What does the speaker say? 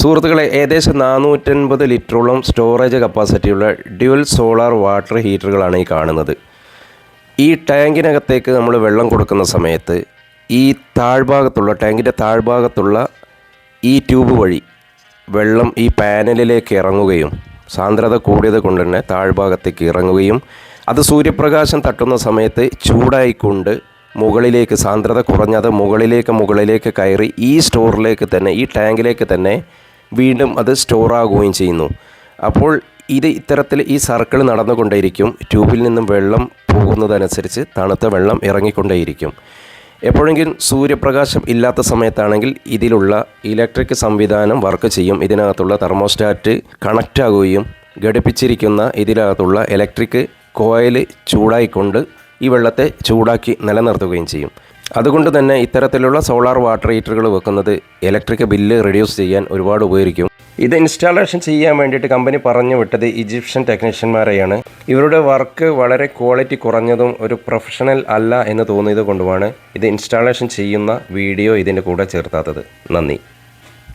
സുഹൃത്തുക്കളെ, ഏകദേശം 450 ലിറ്ററോളം storage കപ്പാസിറ്റിയുള്ള dual solar water ഹീറ്ററുകളാണ് ഈ കാണുന്നത്. ഈ ടാങ്കിനകത്തേക്ക് നമ്മൾ വെള്ളം കൊടുക്കുന്ന സമയത്ത് ഈ ടാങ്കിൻ്റെ താഴ്ഭാഗത്തുള്ള ഈ ട്യൂബ് വഴി വെള്ളം ഈ പാനലിലേക്ക് ഇറങ്ങുകയും സാന്ദ്രത കൂടിയത് കൊണ്ട് തന്നെ താഴ്ഭാഗത്തേക്ക് ഇറങ്ങുകയും അത് സൂര്യപ്രകാശം തട്ടുന്ന സമയത്ത് ചൂടായിക്കൊണ്ട് മുകളിലേക്ക്, സാന്ദ്രത കുറഞ്ഞത് മുകളിലേക്ക് കയറി ഈ ടാങ്കിലേക്ക് തന്നെ വീണ്ടും അത് സ്റ്റോറാകുകയും ചെയ്യുന്നു. അപ്പോൾ ഇത്തരത്തിൽ ഈ സർക്കിൾ നടന്നുകൊണ്ടേയിരിക്കും. ട്യൂബിൽ നിന്നും വെള്ളം പോകുന്നതനുസരിച്ച് തണുത്ത വെള്ളം ഇറങ്ങിക്കൊണ്ടേയിരിക്കും. എപ്പോഴെങ്കിലും സൂര്യപ്രകാശം ഇല്ലാത്ത സമയത്താണെങ്കിൽ ഇതിലുള്ള ഇലക്ട്രിക് സംവിധാനം വർക്ക് ചെയ്യും. ഇതിനകത്തുള്ള തെർമോസ്റ്റാറ്റ് കണക്റ്റ് ആകുകയും ഘടിപ്പിച്ചിരിക്കുന്ന ഇതിനകത്തുള്ള ഇലക്ട്രിക് കോയിൽ ചൂടായിക്കൊണ്ട് ഈ വെള്ളത്തെ ചൂടാക്കി നിലനിർത്തുകയും ചെയ്യും. അതുകൊണ്ട് തന്നെ ഇത്തരത്തിലുള്ള സോളാർ വാട്ടർ ഹീറ്ററുകൾ വെക്കുന്നത് ഇലക്ട്രിക് ബില്ല് റെഡ്യൂസ് ചെയ്യാൻ ഒരുപാട് ഉപകരിക്കും. ഇത് ഇൻസ്റ്റാളേഷൻ ചെയ്യാൻ വേണ്ടിയിട്ട് കമ്പനി പറഞ്ഞു വിട്ടത് ഈജിപ്ഷ്യൻ ടെക്നീഷ്യന്മാരെയാണ്. ഇവരുടെ വർക്ക് വളരെ ക്വാളിറ്റി കുറഞ്ഞതും ഒരു പ്രൊഫഷണൽ അല്ല എന്ന് തോന്നിയത് കൊണ്ടുമാണ് ഇത് ഇൻസ്റ്റാളേഷൻ ചെയ്യുന്ന വീഡിയോ ഇതിൻ്റെ കൂടെ ചേർത്താത്തത്. നന്ദി.